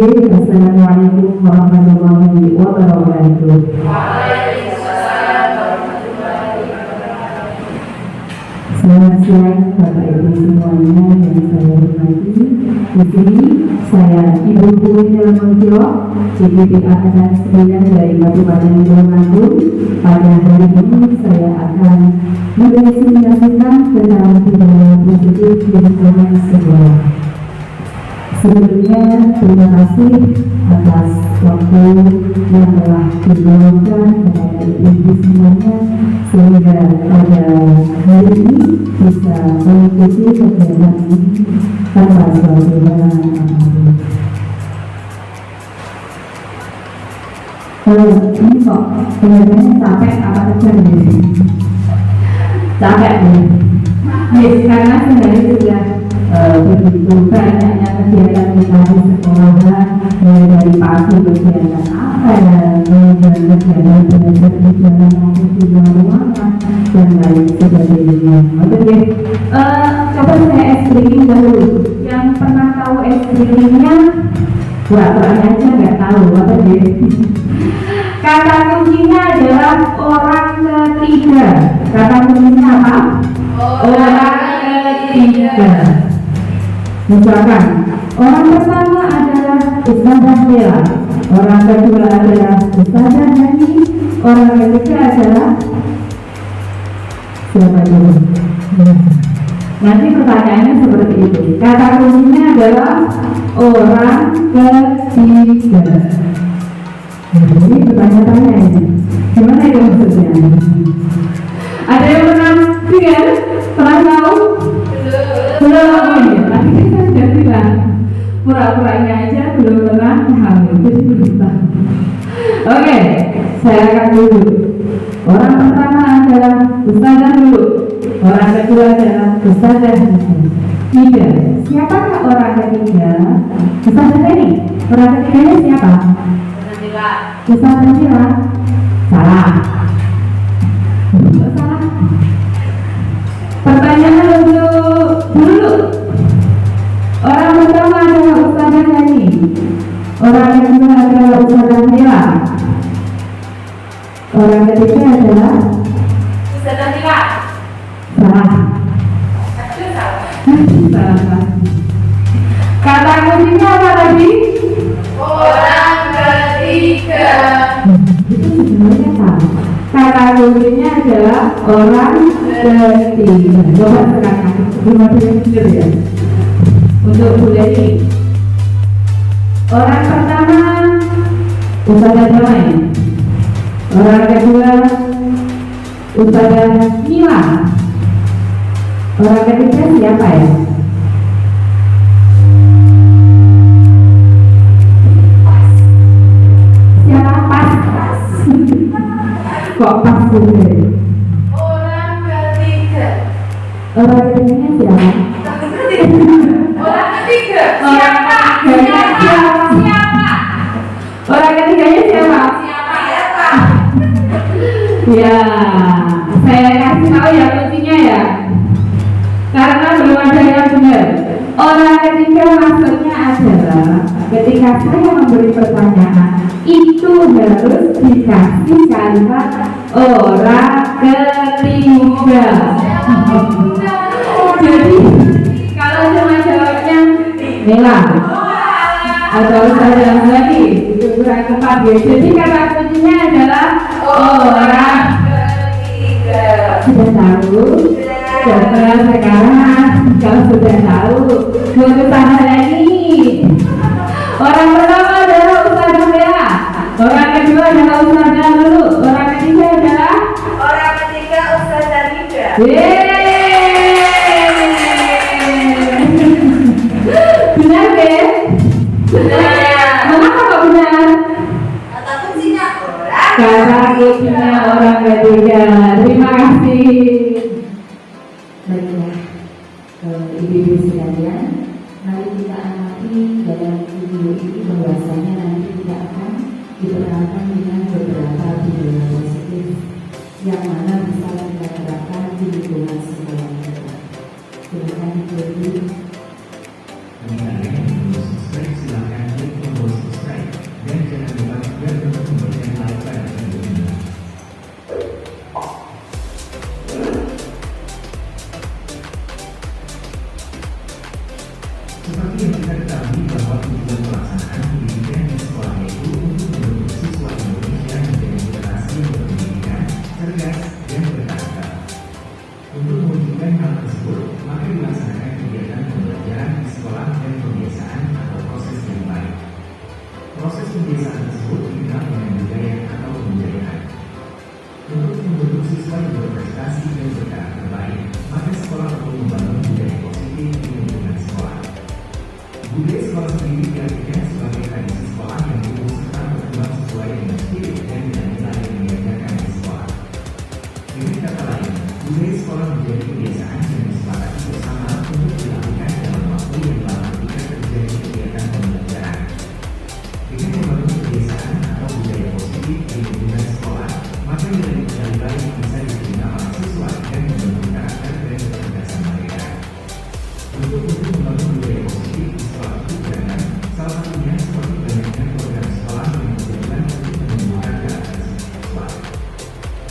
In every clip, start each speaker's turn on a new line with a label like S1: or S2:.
S1: Assalamualaikum warahmatullahi wabarakatuh. Selamat siang Bapak Ibu semuanya yang saya hormati. Di sini saya Ibu Punya Mengkio, CPPA Angkatan 9 dari Kabupaten Tulungagung. Pada hari ini saya akan menginspirasikan tentang budaya positif di lingkungan sekolah. Sebelumnya terima kasih atas waktu yang telah diluangkan kepada ibu semuanya sehingga pada hari ini bisa mengikuti kegiatan ini tanpa suatu halangan apapun. Ini kok kelihatannya capek apa kerja nih? Capek nih. Yes, karena sebenarnya sudah begitu banyaknya kegiatan kita di sekolahan, mulai dari pagi kegiatan apa kemudian kegiatan belajar di dalam maupun di luar ruangan dan lain sebagainya. Oke, coba saya explaining dahulu. Yang pernah tahu explainingnya pura-puranya aja nggak tahu apa deh. Kata kuncinya adalah orang ketiga. Kata kuncinya apa? Orang ketiga. Misalkan, orang pertama adalah Ustazah Bella, orang kedua adalah Ustazah Hani, orang ketiga adalah siapa dulu? Nanti pertanyaannya seperti itu. Kata kuncinya adalah orang ketiga. Jadi bertanya-tanya ini, gimana itu maksudnya? Ada yang pernah dengar? Pernah tahu? Belum. Tadi kita sudah bilang pura-puranya aja belum pernah paham, jadi belum tahu. Oke, saya akan dulu. Orang pertama adalah Ustazah dulu. Orang kedua adalah Ustazah tiga. Siapakah orang ketiga? Ustazah ini. Orang ketiganya siapa? Ustazah Nila. Salah. Salah. Pertanyaan untuk dulu. Orang pertama adalah Ustazah Hani. Orang kedua adalah Ustazah Nila. Orang ketiga adalah
S2: Ustazah Nila.
S1: Salah. Salah. Kata kuncinya apa tadi?
S2: Orang ketiga.
S1: Itu sebenarnya sama. Kata kuncinya adalah orang ketiga. Coba sekarang cuma dulu ya. Untuk Buleni. Orang pertama Ustazah Jamai. Orang kedua Ustazah Nila. Orang ketiga siapa ya? Siapa pas? Kok pas juga?
S2: Orang ketiga.
S1: Orang ketiganya siapa?
S2: Orang ketiga.
S1: Siapa? Orang ketiganya siapa?
S2: Siapa?
S1: Ya, saya kasih tahu ya kuncinya ya. Karena belum ada yang benar. Orang ketiga maksudnya adalah ketika saya memberi pertanyaan itu harus dikasih kalimat orang ketiga. Jadi kalau cuma jawabnya Nela atau Ustazah lagi itu kurang tepat ya. Jadi kata kuncinya adalah orang
S2: ketiga.
S1: sudah tahu. Coba sekarang kalau sudah tahu mau ke sana lagi. Orang pertama adalah Ustazah Bella. Orang kedua adalah Ustazah dulu. Orang ketiga adalah
S2: Orang ketiga Ustazah Nida.
S1: Benar deh.
S2: Benar.
S1: Mengapa kok benar?
S2: Kata kuncinya orang.
S1: Kata kuncinya orang ketiga. Terima kasih. Baiklah, ibu-ibu sekalian, mari kita amati dalam video ini bahwasanya nanti kita akan diterangkan dengan beberapa budaya positif yang mana bisa kita terapkan di lingkungan sekolah kita. Silakan ibu.
S3: Silakan klik tombol cerdas, dan bertanggung. Untuk mewujudkan hal tersebut, maka dilaksanakan kegiatan pembelajaran di sekolah dan pembiasaan atau proses yang baik. Proses pembiasaan tersebut dikenal dengan budaya atau pembudayaan. Untuk membentuk siswa yang berprestasi dan berkarakter baik, maka sekolah perlu membangun budaya positif di lingkungan sekolah. Budaya sekolah sendiri diartikan sebagai tradisi sekolah yang tumbuh serta berkembang sesuai dengan spirit dan nilai-nilai yang diajarkan di sekolah. Dengan kata lain, budaya sekolah menjadi kebiasaan yang disepakati bersama untuk dilakukan dalam waktu yang lama jika terjadi kegiatan pembelajaran. Dengan membangun kebiasaan atau budaya positif di lingkungan sekolah, maka nilai-nilai baik bisa diterima oleh siswa dan membentuk karakter dan kecerdasan mereka. Untuk membangun budaya positif di sekolah itu beragam, salah satunya seperti banyaknya program sekolah yang bertujuan untuk menumbuhkan karakter siswa.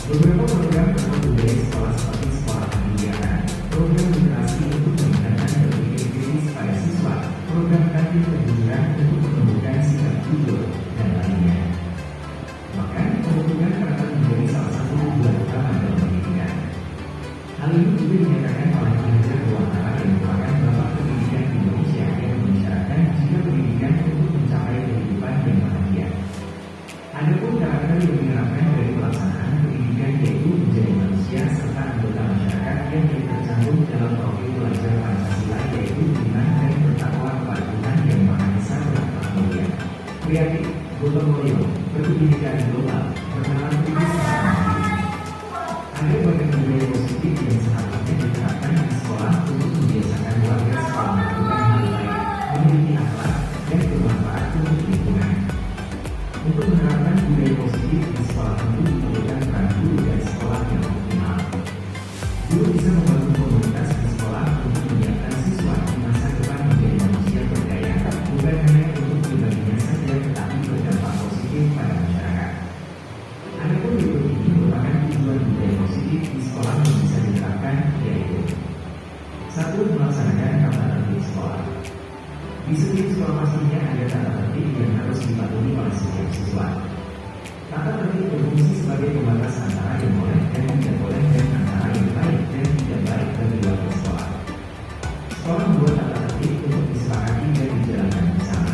S3: Beberapa program atau budaya sekolah seperti sekolah pendidikan, program literasi untuk meningkatkan berpikir kritis pada siswa, program kantin kejujuran untuk menumbuhkan sikap jujur, dan lainnya. Bahkan, pembentukan karakter menjadi salah satu tujuan utama dalam pendidikan. Hal ini juga dinyatakan oleh pengajar Ruantara yang merupakan bapak pendidikan di Indonesia yang mengisyaratkan jika pendidikan untuk mencapai kehidupan yang bahagia. Adapun karakter yang diharapkan dari pelaksanaan pendidikan yaitu menjadi manusia serta anggota masyarakat yang tercantum dalam profil pelajar Pancasila yaitu iman dan bertakwa kepada Tuhan yang Maha Esa berakhlak mulia, kreatif, gotong royong, berpendidikan global, berkenalan kritis serta mandiri. Ada banyak budaya positif yang seharusnya diterapkan di sekolah untuk membiasakan warga sekolah melakukan hal baik, memiliki akhlak, dan bermanfaat untuk lingkungan. Untuk menerapkan budaya positif di sekolah tentu diperlukan peran guru dan sekolah yang optimal. Guru bisa membangun komunitas di sekolah untuk menyiapkan siswa di masa depan menjadi manusia berdaya, bukan hanya untuk pribadinya saja tetapi berdampak positif pada masyarakat. Adapun berikut ini merupakan tujuan budaya positif di sekolah yang bisa diterapkan, yaitu 1. Melaksanakan tata tertib sekolah. Di setiap sekolah pastinya ada tata tertib yang harus dipatuhi oleh setiap siswa. Tata tertib berfungsi sebagai pembatas antara yang boleh dan tidak boleh dan antara yang baik dan tidak baik bagi warga sekolah. Sekolah membuat tata tertib untuk disepakati dan dijalankan bersama.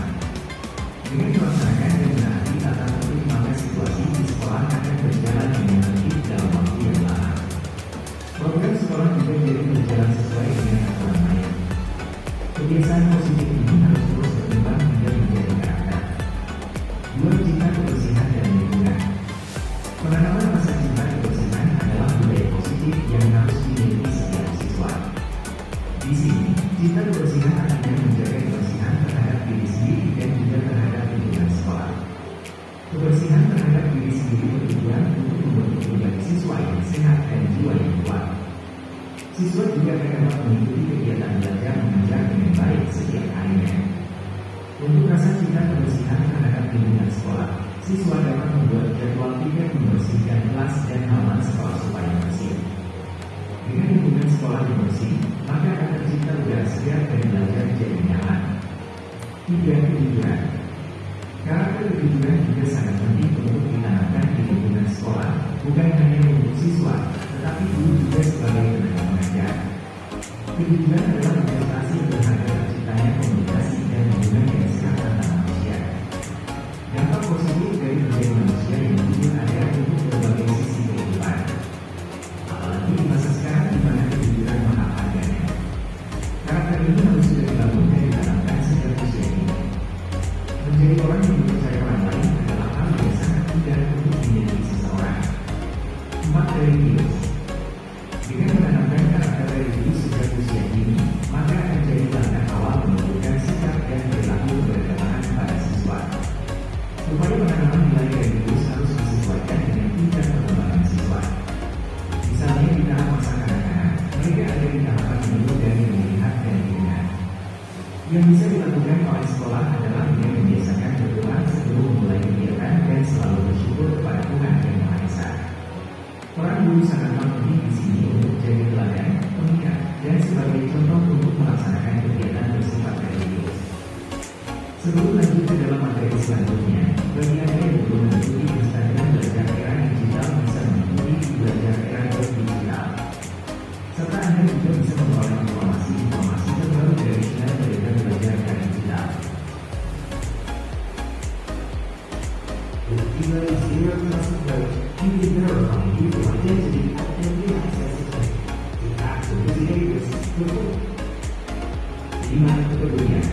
S3: Dengan melaksanakan dan menaati tata tertib maka situasi di sekolah akan berjalan dengan tertib dalam waktu yang lama. Program sekolah juga jadi berjalan sesuai dengan aturan main. Kebiasaan positif ini harus terus berkembang hingga menjadi karakter. 2. Cinta kebersihan dan lingkungan. Penanaman rasa cinta kebersihan adalah budaya positif yang harus dimiliki setiap siswa. Di sini, cinta kebersihan artinya menjaga kebersihan terhadap diri sendiri dan juga terhadap lingkungan sekolah. Kebersihan terhadap diri sendiri bertujuan untuk membentuk pribadi siswa yang sehat dan jiwa yang kuat. Siswa juga akan dapat mengikuti kegiatan belajar mengajar dengan baik setiap harinya. Untuk rasa cinta kebersihan terhadap lingkungan sekolah, siswa dapat membuat jadwal pikir membersihkan kelas dan halaman sekolah supaya bersih. Dengan lingkungan sekolah yang bersih, maka akan tercipta udara segar dan belajar jadi nyaman. 3. Kejujuran. Karakter kejujuran juga sangat penting untuk ditanamkan di lingkungan sekolah, bukan hanya untuk siswa, tetapi guru juga sebagai tenaga pengajar. Kejujuran adalah investasi terhadap terciptanya komunikasi dan hubungan yang sehat antar manusia. Dampak positif dari budaya manusia yang jujur ada untuk berbagai sisi kehidupan. Apalagi di masa sekarang di mana kejujuran mahal harganya. Karakter ini harus sudah dibangun dan ditanamkan sejak usia dini. Menjadi orang yang mempercayai orang lain adalah hal yang sangat mudah untuk dimiliki seseorang. 4. Religius. Dengan menanamkan karakter religius sejak usia dini, maka akan jadi langkah awal menunjukkan sikap dan perilaku beragama pada siswa. Upaya penanaman nilai religius harus disesuaikan dengan tingkat perkembangan siswa. Misalnya di tahap masa kanak-kanak, mereka ada di tahapan menurut dari melihat dan didengar. Yang bisa dilakukan oleh sekolah adalah dengan membiasakan berdoa sebelum memulai kegiatan dan selalu bersyukur kepada Tuhan yang Maha Esa. Peran guru sangat penting di sini untuk jadi teladan, pengingat, dan sebagai contoh untuk melaksanakan kegiatan bersifat religius. Sebelum lanjut ke dalam materi selanjutnya, bagi Anda yang belum mengikuti Instagram belajar era digital bisa mengikuti di Individual or community identity actively accesses the acts of behaviors global. Lima, kepedulian.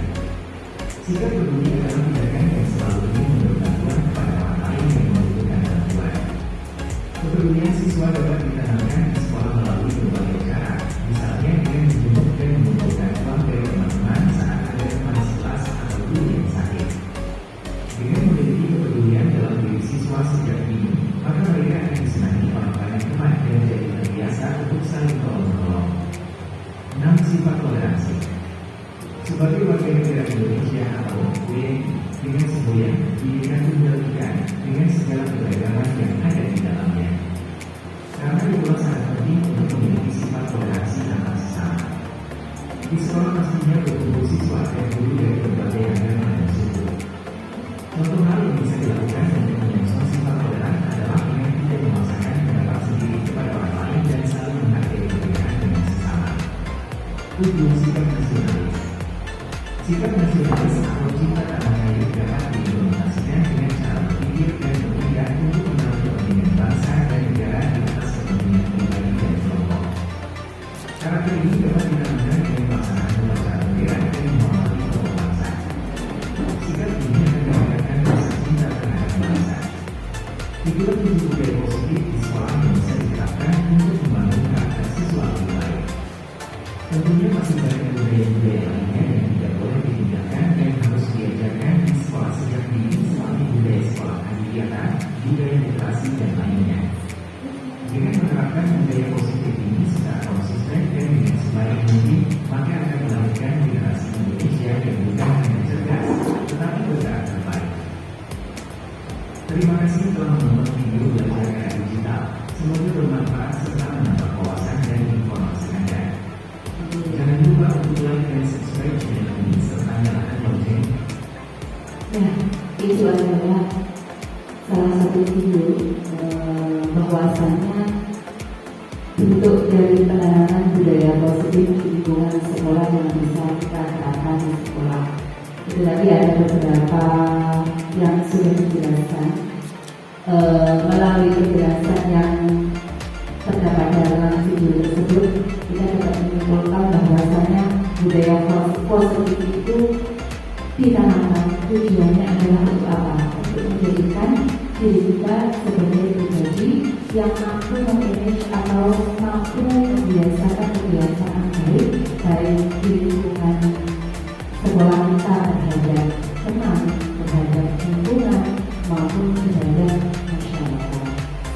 S3: Sikap peduli adalah tindakan yang selalu ingin memberi bantuan kepada orang lain yang membutuhkan bantuan. Kepedulian siswa dapat ditanamkan di sekolah melalui berbagai cara, misalnya dengan menjemput dan mengumpulkan uang dari teman-teman saat ada teman sekelas atau guru yang sakit. Dengan memiliki kepedulian dalam diri siswa sejak dini, maka mereka akan disenangi oleh banyak teman dan jadi terbiasa untuk saling tolong-menolong. 6. Sifat toleransi. Sebagai warga negara Indonesia atau WNI, dengan semboyan, pendidikan tunggal ika dengan segala keberagaman yang ada di dalamnya. Karena itulah sangat penting untuk memiliki sifat toleransi antar sesama. Di sekolah pastinya berkumpul siswa dan guru dari berbagai agama dan suku. Contoh hal yang bisa dilakukan untuk menyongsong sifat toleran adalah dengan tidak memaksakan pendapat sendiri kepada orang lain dan saling menghargai perbedaan dengan sesama. 7. Sikap nasionalis. Sikap nasionalis atau cinta tanah air dapat diimplementasikan dengan cara berpikir dan bertindak untuk menaruh kepentingan bangsa dan negara di atas kepentingan pribadi dan kelompok. Karakter ini dapat ditanamkan dengan pelaksanaan upacara bendera dan menghormati tokoh bangsa. Sikap ini akan meningkatkan rasa cinta terhadap bangsa. Itulah 7 budaya positif di sekolah yang bisa diterapkan untuk membangun karakter siswa lebih baik. Tentunya masih banyak budaya-budaya lainnya yang tidak boleh ditinggalkan dan harus diajarkan di sekolah sejak dini seperti budaya sekolah kegiatan, budaya literasi dan lainnya. Dengan menerapkan budaya positif ini secara konsisten dan dengan sebaik mungkin, maka akan melahirkan generasi Indonesia yang bukan hanya cerdas, tetapi berkarakter baik. Terima kasih telah menonton video belajar era digital. Semoga bermanfaat serta menambah wawasan dan informasi Anda. Jangan lupa untuk like dan subscribe channel ini serta nyalakan lonceng.
S1: Nah, itu adalah salah satu video bahwasannya bentuk dari penanaman budaya positif di lingkungan sekolah yang bisa kita terapkan di sekolah. Itu tadi ada beberapa yang sudah dijelaskan melalui penjelasan yang terdapat dalam video tersebut. Kita dapat menyimpulkan bahwasanya budaya positif itu ditanamkan tujuannya adalah untuk apa? Untuk menjadikan diri kita sebagai pribadi yang mampu memanage atau mampu membiasakan kebiasaan baik di lingkungan sekolah kita terhadap teman, terhadap lingkungan maupun terhadap masyarakat,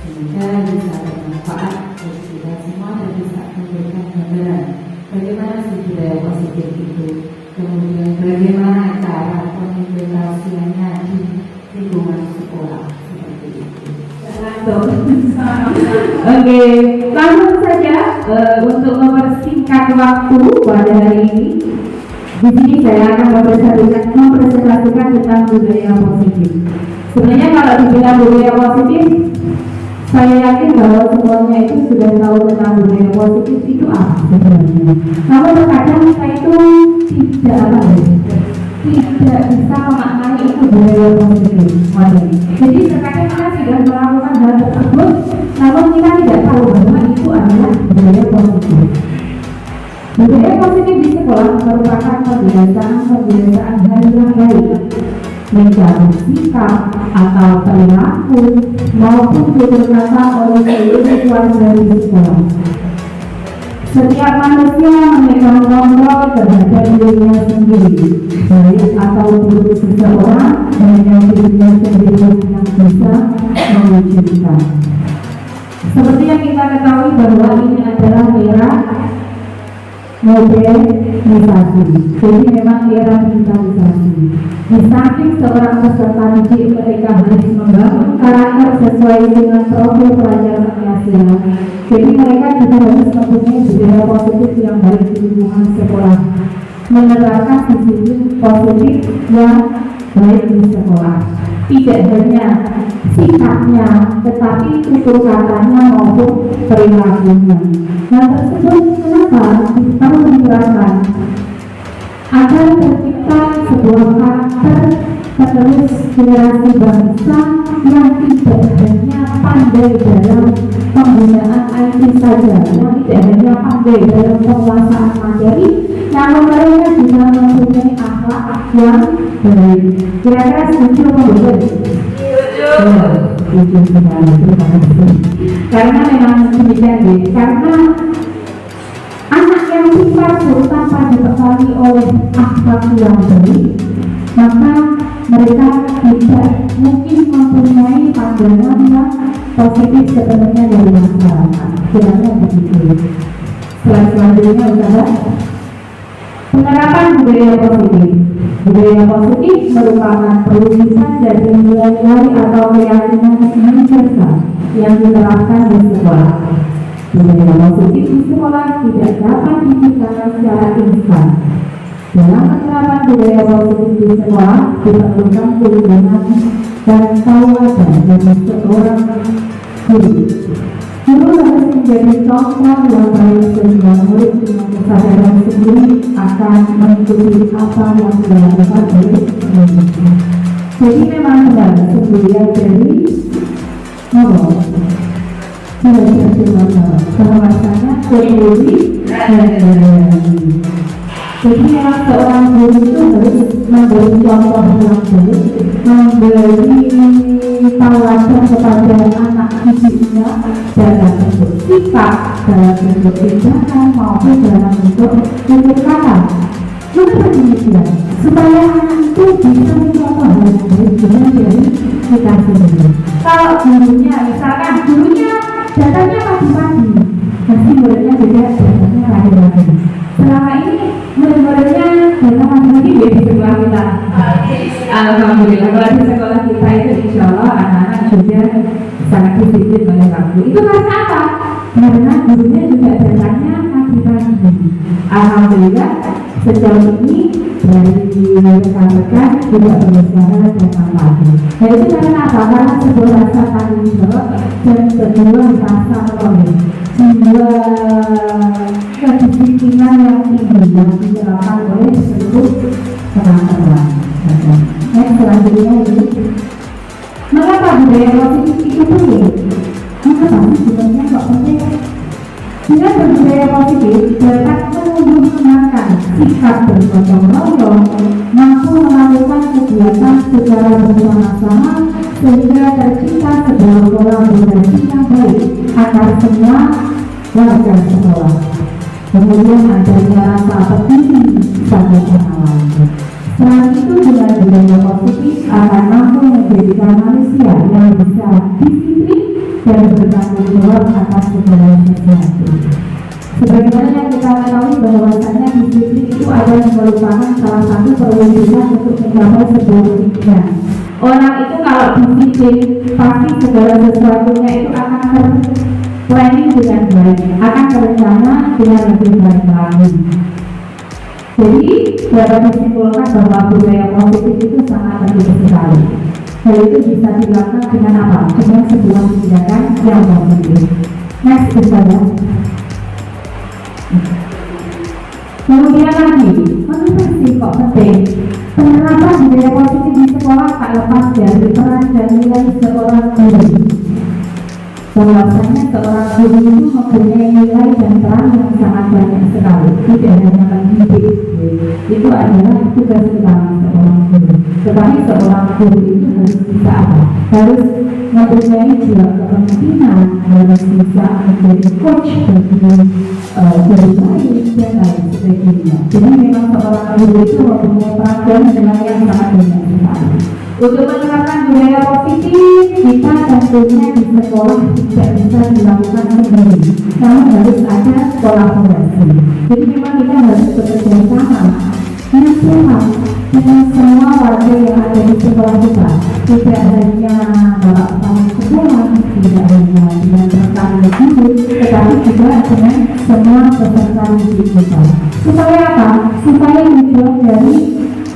S1: sehingga bisa bermanfaat bagi kita semua dan bisa memberikan gambaran bagaimana sih budaya positif itu, kemudian bagaimana cara pengimplementasiannya di lingkungan sekolah seperti itu. Oke, langsung saja untuk mempersingkat waktu pada hari ini. Di sini saya akan mempresentasikan tentang budaya positif. Sebenarnya kalau dibilang budaya positif, saya yakin bahwa semuanya itu sudah tahu tentang budaya positif itu apa sebenarnya. Namun terkadang kita itu tidak bisa memaknai itu budaya positif. Jadi terkadang kita sudah melakukan hal tersebut, namun kita tidak tahu bahwa itu adalah budaya positif. Budaya positif di sekolah merupakan kebiasaan hal yang baik, menjaga sikap atau perilaku maupun tutur kata oleh seluruh warga di sekolah. Setiap manusia memegang kontrol terhadap dirinya sendiri, baik atau buruk seseorang hanya dirinya sendiri yang bisa mewujudkan. Seperti yang kita ketahui bahwa ini adalah era modernisasi. Jadi memang era digitalisasi. Di samping seorang peserta didik mereka harus membangun karakter sesuai dengan profil pelajar penghasilan. Jadi mereka juga harus mempunyai budaya positif yang baik di lingkungan sekolah, menerapkan disiplin positif yang baik di sekolah. Tidak hanya sikapnya, tetapi tutur katanya maupun perilakunya. Nah tersebut kenapa perlu diterapkan? Agar tercipta sebuah karakter penerus generasi bangsa yang tidak hanya pandai dalam penggunaan IT saja, yang tidak hanya pandai dalam penguasaan materi, namun mereka juga mempunyai akhlak yang baik. Kira-kira setuju apa betul? Setuju sekali, terima kasih. Karena memang demikian, karena anak yang pintar tanpa dibekali oleh akhlak yang baik, maka mereka tidak mungkin mempunyai pandangan yang positif sebenarnya dari masyarakat. Kiranya begitu. Selanjutnya adalah penerapan budaya positif. Budaya positif merupakan perluasan dari nilai-nilai atau keyakinan universal yang diterapkan di sekolah. Budaya positif di sekolah tidak dapat diciptakan secara instan. Dalam penerapan budaya positif di sekolah diperlukan keilmuan dan tauladan dari seorang guru. Guru harus menjadi contoh yang baik sehingga murid dengan kesadaran sendiri akan mengikuti apa yang dilakukan oleh gurunya. Jadi memang benar sebuah dari bahwasanya teori dan jadi memang seorang guru itu harus memberi contoh yang baik, memberi tauladan kepada anak didiknya dalam bentuk sikap, dalam bentuk tindakan maupun dalam bentuk tutur kata. Juga demikian, supaya anak itu bisa mencontoh yang baik dengan dari kita sendiri. Kalau gurunya, misalkan gurunya datanya pagi-pagi, pasti muridnya juga datanya pagi-pagi. Selama ini murid-muridnya datang pagi-pagi di sekolah kita. Alhamdulillah, kalau di sekolah kita itu insya Allah anak-anak juga sangat disiplin oleh waktu. Itu karena apa? Karena gurunya juga datangnya pagi-pagi. Alhamdulillah sejauh ini dari rekan-rekan tidak berusaha datang pagi. Nah itu karena apa? Karena sebuah rasa tanggung jawab dan sebuah rasa jiwa kedisiplinan yang tinggi yang diterapkan oleh seluruh teman-teman. Selanjutnya ini, mengapa budaya positif itu penting? Mengapa sebenarnya kok penting? Dengan berbudaya positif dapat menumbuhkan sikap bergotong royong, mampu melakukan kegiatan secara bersama-sama sehingga tercipta sebuah kolaborasi yang baik antar semua warga sekolah. Kemudian adanya rasa peduli pada orang lain. Selain itu, dengan budaya positif akan mampu menjadikan manusia yang bisa disiplin dan bertanggung jawab atas segala sesuatu. Sebagaimana yang kita ketahui bahwasanya disiplin itu adalah merupakan salah satu perwujudan untuk mencapai sebuah tujuan. Orang itu kalau disiplin pasti segala sesuatunya itu akan terplanning dengan baik, akan terencana dengan lebih baik lagi. Jadi dapat disimpulkan bahwa budaya positif itu sangat penting sekali. Hal itu bisa dilakukan dengan apa? Dengan sebuah tindakan yang positif. Next saja. Kemudian lagi, mengapa sih kok penting? Penerapan budaya positif di sekolah tak lepas dari peran dan nilai seorang guru. Bahwasanya seorang guru itu mempunyai nilai dan peran yang sangat banyak sekali. Tidak hanya mendidik, itu adalah tugas utama seorang guru. Tetapi seorang guru itu harus bisa apa? Harus mempunyai jiwa kepemimpinan, harus bisa menjadi coach bagi guru lain dan lain sebagainya. Jadi memang seorang guru itu mempunyai peran dan nilai yang sangat banyak sekali. Untuk menerapkan budaya positif, kita tentunya di sekolah tidak bisa dilakukan sendiri, namun harus ada kolaborasi. Jadi memang kita harus bekerja sama dengan semua warga yang ada di sekolah kita. Tidak hanya bapak kepala sekolah, tidak hanya dengan rekan guru, tetapi juga dengan semua peserta didik kita. Supaya apa? Supaya tujuan dari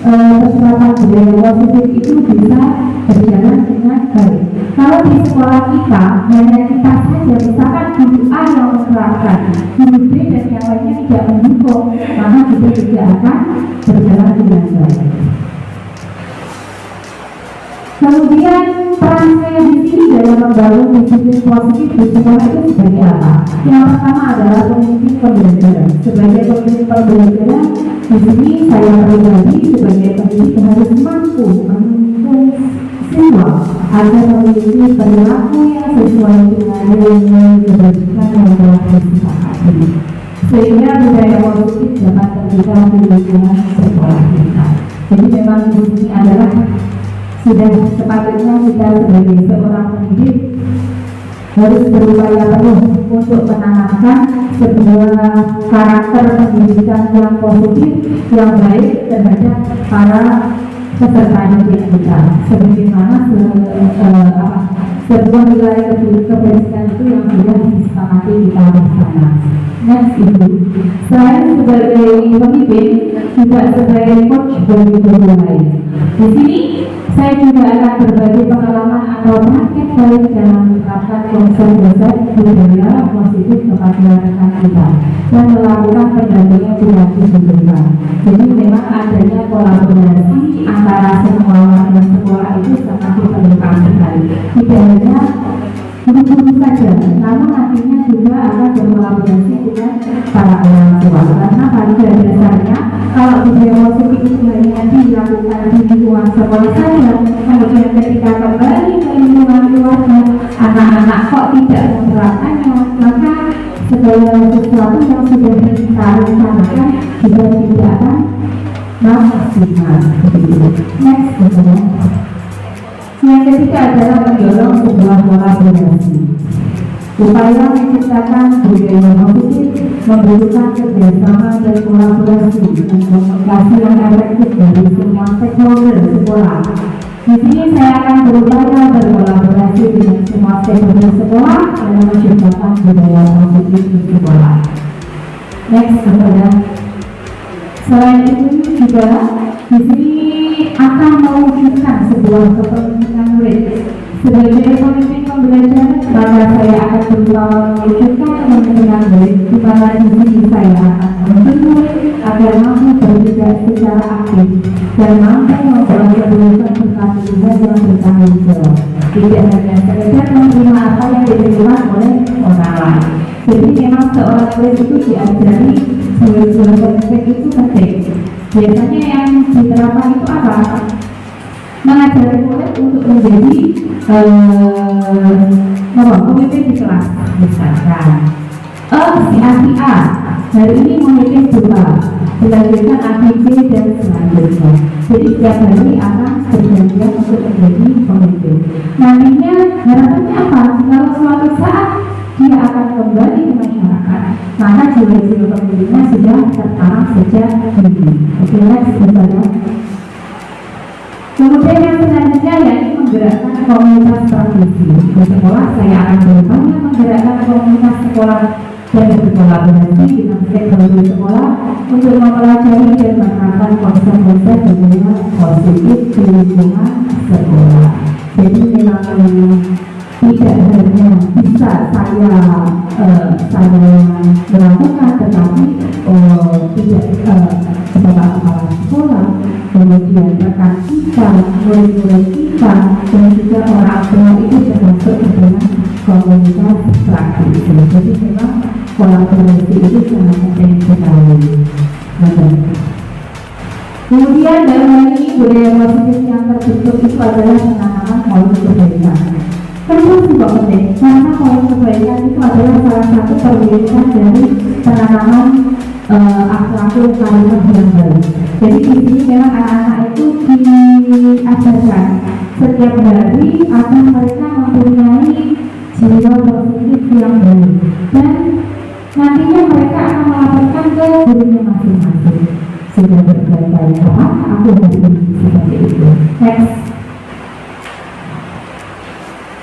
S1: penerapan budaya positif itu bisa berjalan dengan baik. Kalau di sekolah kita hanya kita saja, misalkan guru A yang menerapkan, guru B dan yang lainnya tidak mendukung, maka kita tidak akan berjalan dengan baik. Kemudian peran saya di sini dalam membangun disiplin positif di sekolah itu sebagai apa? Yang pertama adalah pemimpin pembelajaran. Sebagai pemimpin pembelajaran, di sini saya pribadi sebagai pendidik harus mampu menuntun siswa agar memiliki perilaku yang sesuai dengan nilai kebajikan yang telah disepakati, sehingga budaya positif dapat tercipta di lingkungan sekolah kita. Jadi memang di sini adalah sudah sepatutnya kita sebagai seorang pendidik harus berupaya penuh untuk menanamkan sebuah karakter pendidikan yang positif, yang baik terhadap para peserta didik kita. Sebagaimana sebuah nilai kebajikan itu yang sudah disepakati kita bersama. Next Ibu, selain sebagai pemimpin, juga sebagai coach bagi guru lain. Di sini saya juga akan berbagi pengalaman atau praktek baik dalam menerapkan konsep-konsep budaya positif kepada rekan kita dan melakukan pendampingan perilaku didikan. Jadi memang adanya kolaborasi antara semua warga sekolah itu sangat diperlukan sekali. Tidak hanya guru saja, namun nantinya juga akan berkolaborasi dengan para orang tua. Karena pada dasarnya kalau budaya positif itu hanya dilakukan di lingkungan sekolah saja, kemudian ketika kembali ke lingkungan keluarga, anak-anak kok tidak menerapkannya, maka segala sesuatu yang sudah kita rencanakan juga tidak akan maksimal. Next, yang ketiga adalah mendorong sebuah kolaborasi. Upaya menciptakan budaya positif membutuhkan kerjasama dan kolaborasi dan komunikasi yang efektif dari semua stakeholder sekolah. Di sini saya akan berupaya berkolaborasi dengan semua stakeholder sekolah dalam menciptakan budaya positif di sekolah. Next, selain itu juga di sini akan mewujudkan sebuah kepemimpinan murid. Sebagai pemimpin pembelajaran, maka saya akan berusaha mewujudkan kepemimpinan murid di mana di sini saya akan menuntun murid agar mampu bertindak secara aktif dan mampu membawa keputusan bertanggung yang bertanggung jawab. Tidak hanya sekedar menerima apa yang diterima oleh orang lain. Jadi memang seorang murid itu diajari sebuah konsep itu penting. Biasanya yang diterapkan itu apa? Mengajari murid untuk menjadi pemimpin di kelas. Misalkan si A hari ini memimpin 2, dilanjutkan ABC dan selanjutnya. Jadi setiap hari akan berjanjian untuk menjadi pemimpin. Nantinya harapannya apa? Kalau suatu saat dia akan kembali ke masyarakat, maka jiwa-jiwa pemimpinnya sudah tertanam sejak dini. Oke, next misalnya. Kemudian yang selanjutnya yakni menggerakkan komunitas praktisi. Di sekolah saya akan berupaya menggerakkan komunitas sekolah dan berkolaborasi dengan stakeholder sekolah untuk mempelajari dan menerapkan konsep-konsep budaya positif di lingkungan sekolah. Jadi memang tidak hanya bisa saya melakukan, tetapi tidak kepada kepala sekolah, kemudian rekan kita, murid-murid kita, dan juga orang tua itu termasuk dalam komunitas praktis. Jadi memang kolaborasi itu sangat penting sekali. Kemudian dalam hal ini budaya positif yang terbentuk itu adalah penanaman poin kebaikan. Kenapa sih kok penting? Karena poin kebaikan itu adalah salah satu perwujudan dari penanaman akhlakul kalimat yang baik. Jadi di sini memang anak-anak itu diajarkan setiap hari agar mereka mempunyai jiwa positif yang baik dan nantinya mereka akan melaporkan ke gurunya masing-masing. Sudah berkali-kali aku hari ini seperti itu. Next.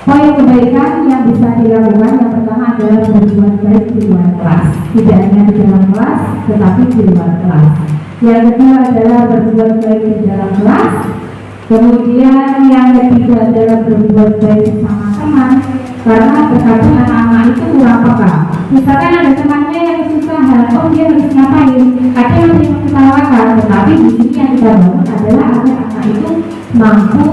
S1: Poin kebaikan yang bisa dilakukan yang pertama adalah berbuat baik di luar kelas. Tidak hanya di dalam kelas, tetapi di luar kelas. Yang kedua adalah berbuat baik di dalam kelas. Kemudian yang ketiga adalah berbuat baik sama teman. Karena terkadang anak-anak itu kurang peka. Misalkan ada temannya yang kesusahan, dia harus ngapain? Ada yang diketawakan, tetapi di sini yang kita bangun adalah agar anak itu mampu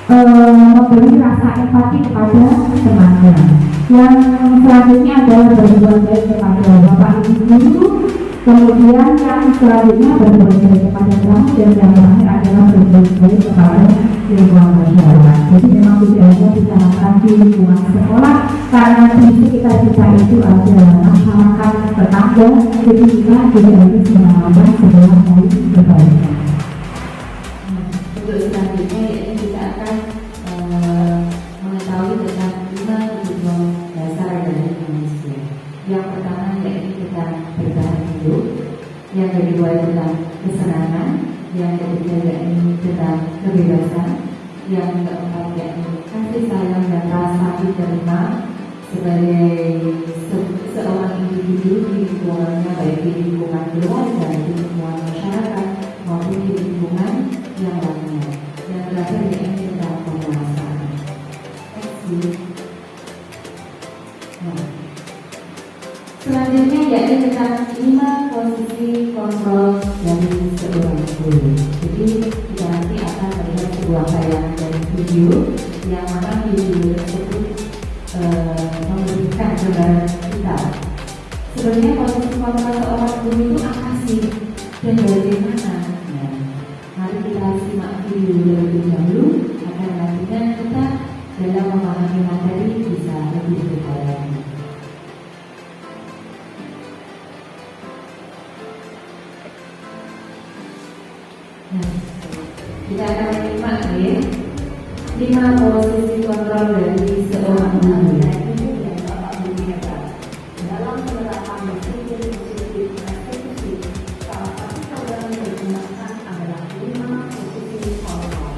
S1: memberi rasa empati kepada temannya. Yang selanjutnya adalah berbuat baik kepada bapak ibu guru. Kemudian yang selanjutnya berbuat baik kepada tamu, dan yang terakhir adalah berbuat baik kepada lingkungan masyarakat. Jadi memang tidak hanya bicarakan di lingkungan sekolah, karena visi kita itu ada masyarakat tetangga, jadi kita juga harus menanamkan sebuah baik kebaikan.
S4: Untuk selanjutnya yaitu kita akan mengetahui tentang 5 kebutuhan dasar dari manusia. Yang pertama yaitu tentang bertahan hidup, yang kedua tentang kesenangan, yang ketiga yaitu tentang kebebasan, yang keempat yaitu kasih sayang dan rasa diterima sebagai seorang individu di lingkungannya, baik di lingkungan keluarga, di lingkungan masyarakat maupun di lingkungan yang lainnya. Yang terakhir yaitu tentang penguasaan. Selanjutnya yaitu tentang 5 posisi kontrol dari seorang guru. Jadi kita nanti akan melihat sebuah tayangan dari video yang mana video tersebut memberikan gambaran kita sebenarnya posisi kontrol seorang guru itu apa sih dan bagaimana. Nah, mari kita simak video terlebih dahulu agar nantinya kita dalam memahami materi bisa lebih berbaik. Nah, kita akan menyimak ya 5 posisi kontrol dari seorang guru.
S2: Dalam penerapan disiplin positif restitusi, salah satu program yang digunakan adalah 5 posisi kontrol.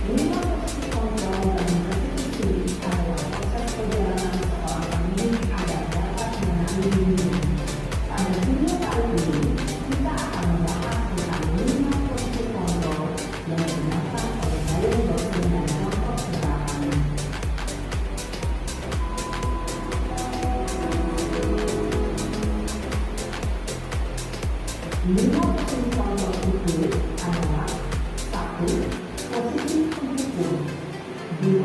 S2: 5 posisi kontrol dan restitusi adalah proses perjalanan seorang pemilik agar dapat mengenali diri. Pada video kali ini, kita akan membahas tentang 5 posisi kontrol yang digunakan oleh gaya dosen dan kelompok penerapan. Lima posisi kontrol itu adalah 1. Posisi pendukung, 2.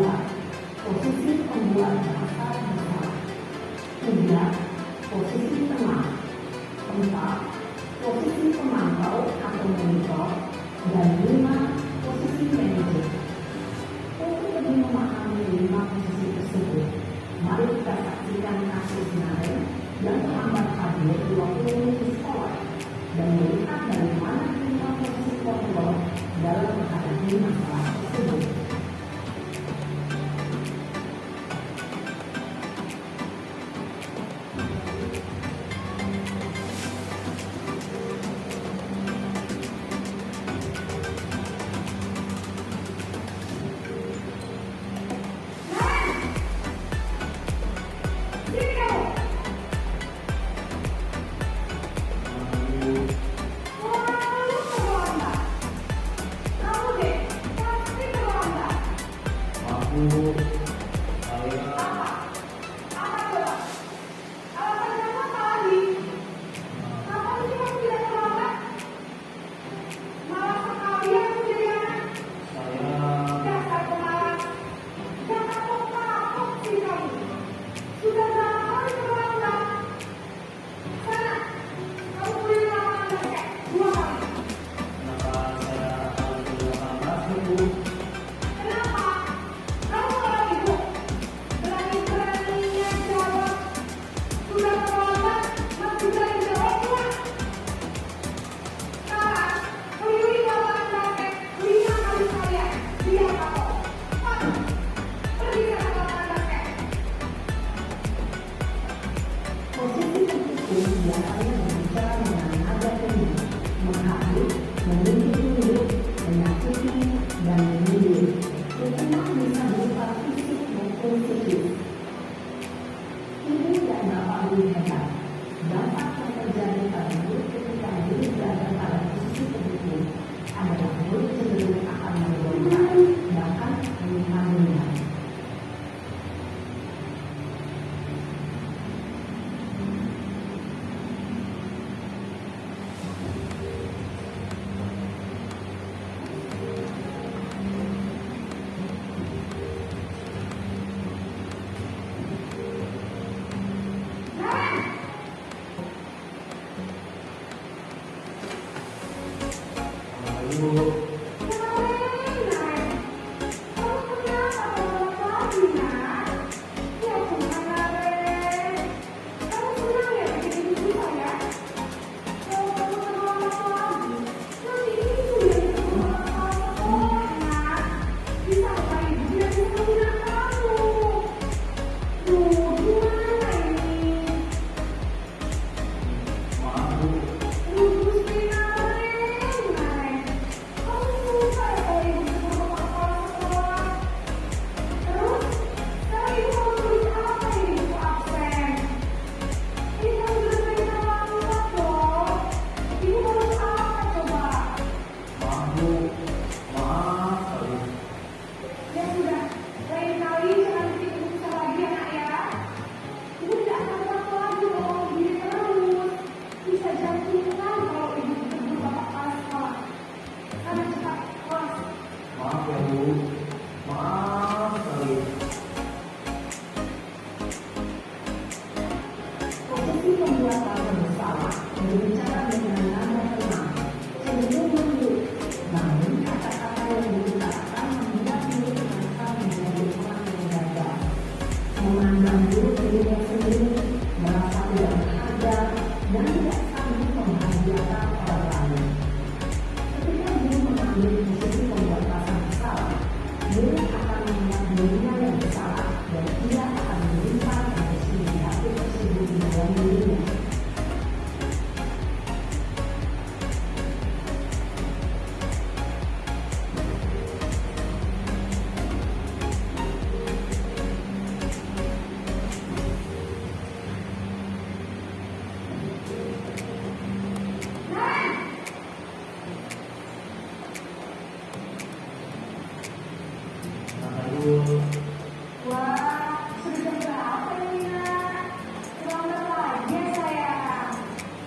S2: Posisi pembuat dasar besar, 3. Posisi tengah, 4. Posisi pemantau atau monitor, dan 5. Posisi manajer. Untuk lebih memahami 5 posisi tersebut, mari kita saksikan kasus Naren yang terlambat hadir di waktu di sekolah dan melihat dari mana 5 posisi kontrol dalam menghadapi masalah tersebut.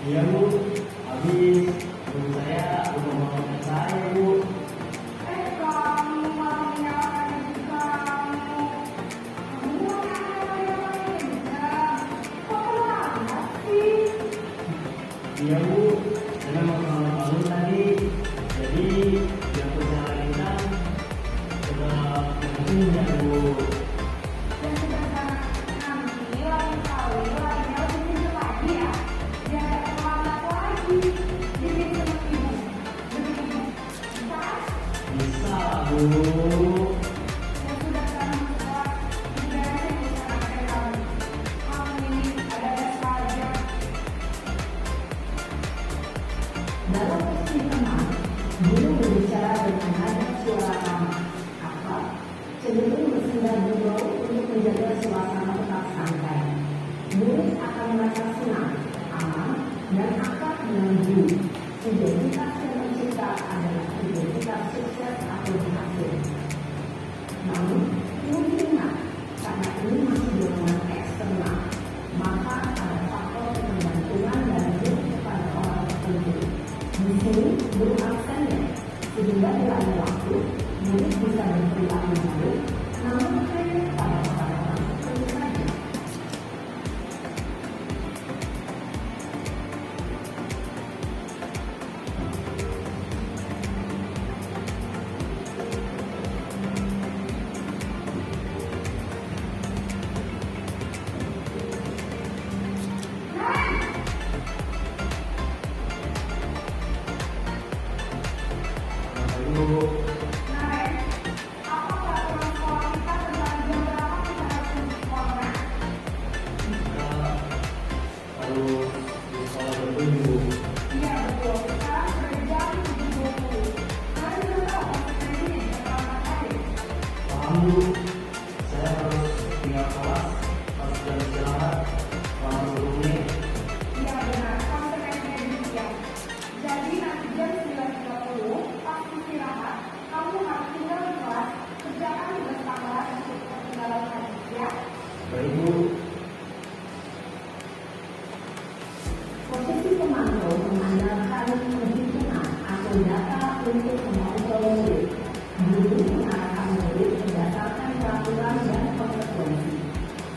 S5: Iya Bu, habis menurut saya udah mau saya Bu.
S2: Kamu malah menyalahkan diri kamu. Kamu yang jam. Kok lambat sih?
S5: Iya Bu, saya mau ke Palu tadi. Jadi yang saya lakukan udah pentingnya Bu.
S2: Dan sebentar nanti lain kali lainnya lebih pintar lagi ya. Jangan terlambat lagi. Jadi sama ibu. Begitu. Bisa?
S5: Bisa Bu.
S2: Ya sudah kamu sekolah. Beresin urusan anak kamu. Kamu ini ada-ada saja.
S1: Dalam posisi tenang, guru berbicara dengan nada suara ramah, akal, cenderung bersenda gurau untuk menjaga suasana tetap santai. Murid akan merasa senang, aman, dan akrab dengan guru. Identitas yang tercipta adalah identitas sukses atau berhasil. Namun, perlu diingat, karena ini masih dorongan eksternal, maka ada faktor ketergantungan dan guru kepada orang tertentu. Di sini guru absennya, sehingga di lain waktu murid bisa berperilaku baik, namun hanya pada orang tertentu saja.
S5: Bu,
S2: Nah, apa peraturan sekolah kita tentang jam berapa kita harus masuk sekolah?
S5: kita harus di sekolah bertujuh.
S2: Iya betul. Sekarang sudah jam 7.20. Kalian sudah tahu konsekuensinya jika terlambat tadi?
S5: Paham Bu, saya harus tinggal kelas pas jam istirahat selama 10 menit.
S2: Iya benar. Konsekuensinya demikian. Jadi nanti jam 9.30 pas istirahat, kamu harus tinggal di kelas, kerjakan tugas tambahan untuk ketinggalan tadi, ya?
S5: Baik Bu.
S1: Posisi pemantau mengandalkan perhitungan atau data untuk memantau murid. Guru mengarahkan murid berdasarkan peraturan dan konsekuensi.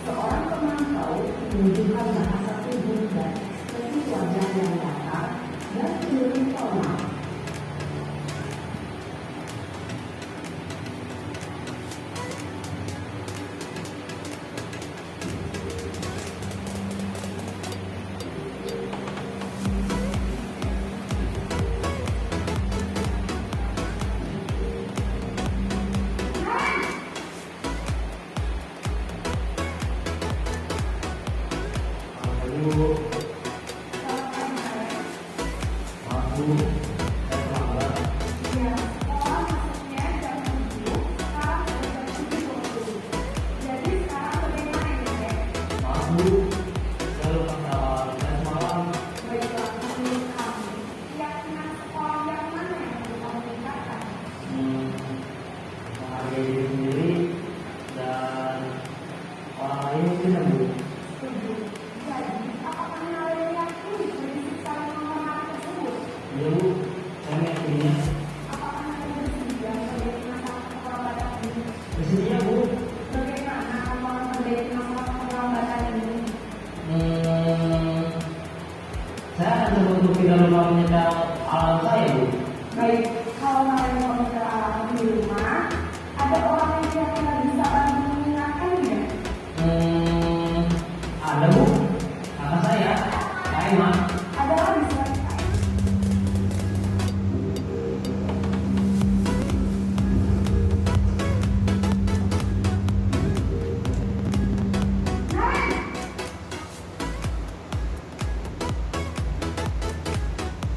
S1: Seorang pemantau menunjukkan bahasa tubuh dan ekspresi wajah yang datar dan cenderung formal.
S5: Bu. Maaf Bu, saya terlambat.
S2: Iya, sekolah masuknya jam 7, sekarang sudah jam 7.20. Jadi sekarang bagaimana ini, Dek?
S5: Maaf Bu, saya lupa salah. Saya semalam.
S2: Baiklah, menurut kamu, keyakinan sekolah yang mana yang perlu kamu tingkatkan?
S5: Menghargai diri sendiri dan orang lain mungkin ya Bu.
S2: Setuju. Jadi, apakah kalian yakin prinsip saling menghormati tersebut?
S5: Iya Bu, saya meyakininya.
S2: Apakah kalian bersedia memperbaiki masalah keterlambatan ini?
S5: Bersedia Bu.
S2: Bagaimana kamu akan memperbaiki masalah keterlambatan ini?
S5: Saya akan coba untuk tidak lupa menyetel alarm saya Bu.
S2: Baik, kalau kalian mau menyetel alarm di rumah, ada orang yang kira-kira bisa bantu mengingatkannya?
S5: Ada Bu, kakak saya, Kak Emma.
S2: Adalah di surat saya.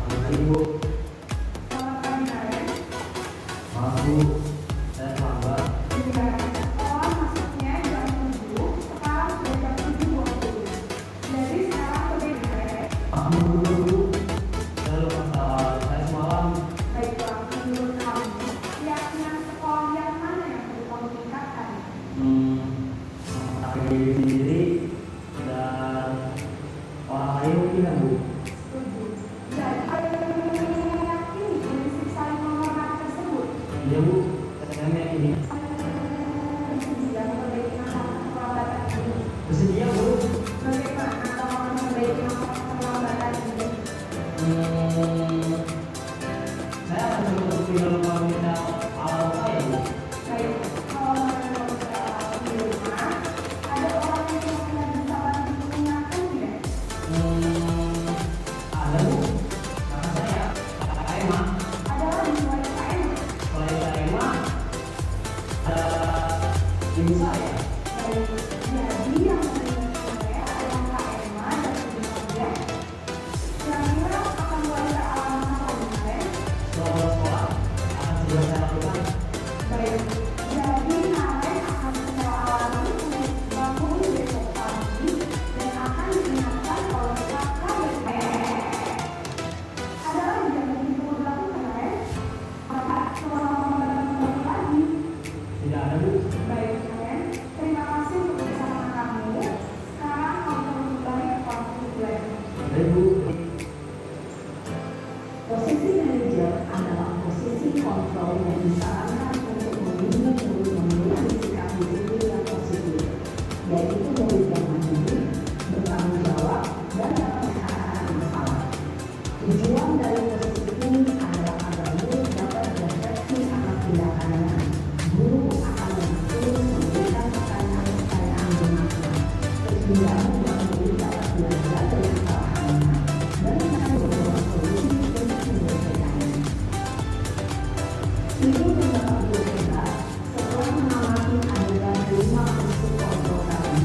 S5: Selamat pagi Bu.
S2: Selamat pagi, Karen.
S5: Maaf Bu, saya terlambat.
S2: Iya, sekolah masuknya jam 7, sekarang sudah jam 7.20. Jadi sekarang bagaimana?
S5: Maaf Bu, saya lupa salah. Saya semalam.
S2: Baiklah, menurut kamu, keyakinan sekolah yang mana yang perlu kamu tingkatkan?
S5: Menghargai diri sendiri dan orang lain mungkin ya Bu.
S2: Setuju. Jadi, kalian yakin prinsip saling menghormati tersebut?
S5: Iya Bu, saya meyakini.
S2: Bersedia memperbaiki masalah keterlambatan ini?
S5: Bersedia Bu.
S2: Bagaimana kamu akan memperbaiki masalah keterlambatan ini?
S5: Saya akan coba untuk tidak lupa menyetel alarm saya Bu.
S2: Baik, kalau kalian mau menyetel alarm di rumah, ada orang yang kira-kira bisa bantu mengingatkannya?
S5: Ada Bu, kakak saya, Kak Emma.
S2: Adalah di surat saya.
S5: Selain Kak Emma, ada ibu saya.
S2: Baik, jadi yang mengingatkan saya adalah Kak Emma dan ibu saya. Kira-kira akan mulai alarm apa kemarin?
S5: Setelah pulang sekolah, akan segera saya lakukan.
S2: Baik, jadi kalian akan setel alarm untuk bangun besok pagi dan akan diingatkan oleh kakak dan ada lagi yang mungkin perlu dilakukan, kalian? Apakah selamat pagi?
S5: Tidak ada Bu.
S2: Baik, kalian. Terima kasih untuk kebersamaan kamu. Sekarang kamu perlu kembali ke kelas tujuan.
S5: Baik Bu.
S1: Posisi manajer adalah posisi kontrol yang disarankan untuk membimbing murid memiliki sikap disiplin yang positif, yaitu murid yang mandiri, bertanggung jawab, dan dapat mengatasi masalah. Tujuan dari posisi ini adalah agar murid dapat berefleksi atas tindakannya. Guru akan memberikan pertanyaan-pertanyaan bermakna, sehingga membuat murid dapat belajar dari kesalahannya dan mencari beberapa solusi untuk menyelesaikannya. Ibu dan Bapak Guru hebat, setelah mengamati adegan 5 posisi kontrol tadi,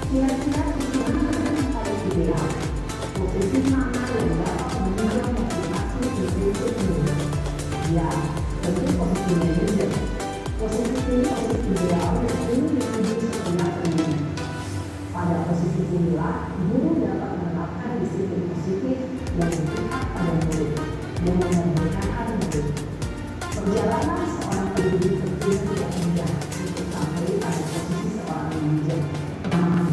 S1: kira-kira posisi mana yang paling ideal? Posisi mana yang dapat menunjang motivasi prinsip ini? Ya, tentu posisi manajer. Posisi ini posisi ideal yang ingin dituju setiap pendidik. Pada posisi inilah, guru dapat menerapkan disiplin positif yang berpihak pada murid, yang memerdekakan murid. Perjalanan seorang pendidik tentunya tidak mudah untuk sampai pada posisi seorang manajer. Namun,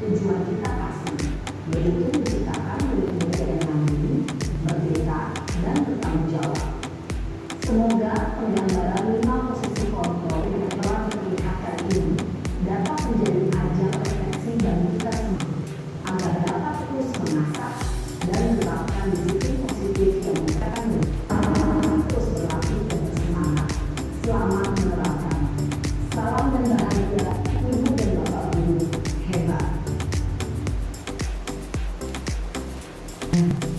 S1: tujuan kita pasti, yaitu menciptakan murid-murid yang mandiri, merdeka, dan bertanggung jawab. Semoga penggambaran 5 posisi kontrol yang telah diperlihatkan ini dapat menjadi ajang refleksi bagi kita semua, agar dapat terus mengasah dan menerapkan disiplin positif yang memberikan terus berlatih dan bersemangat. Selamat menerapkan. Salam dan bahagia, Ibu dan Bapak Guru hebat.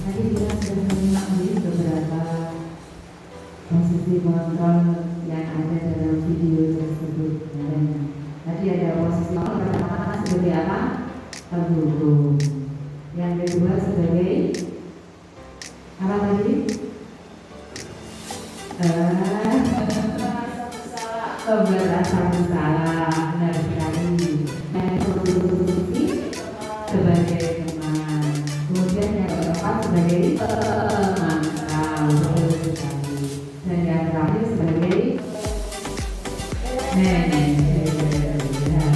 S4: Tadi kita sudah menyimak beberapa posisi kontrol yang ada dalam video tersebut. Dan tadi ada posisi kontrol pertama sebagai apa? Pendukung. Yang
S1: sebagai mantap, betul sekali. Dan yang terakhir sebagai manajer. Ya.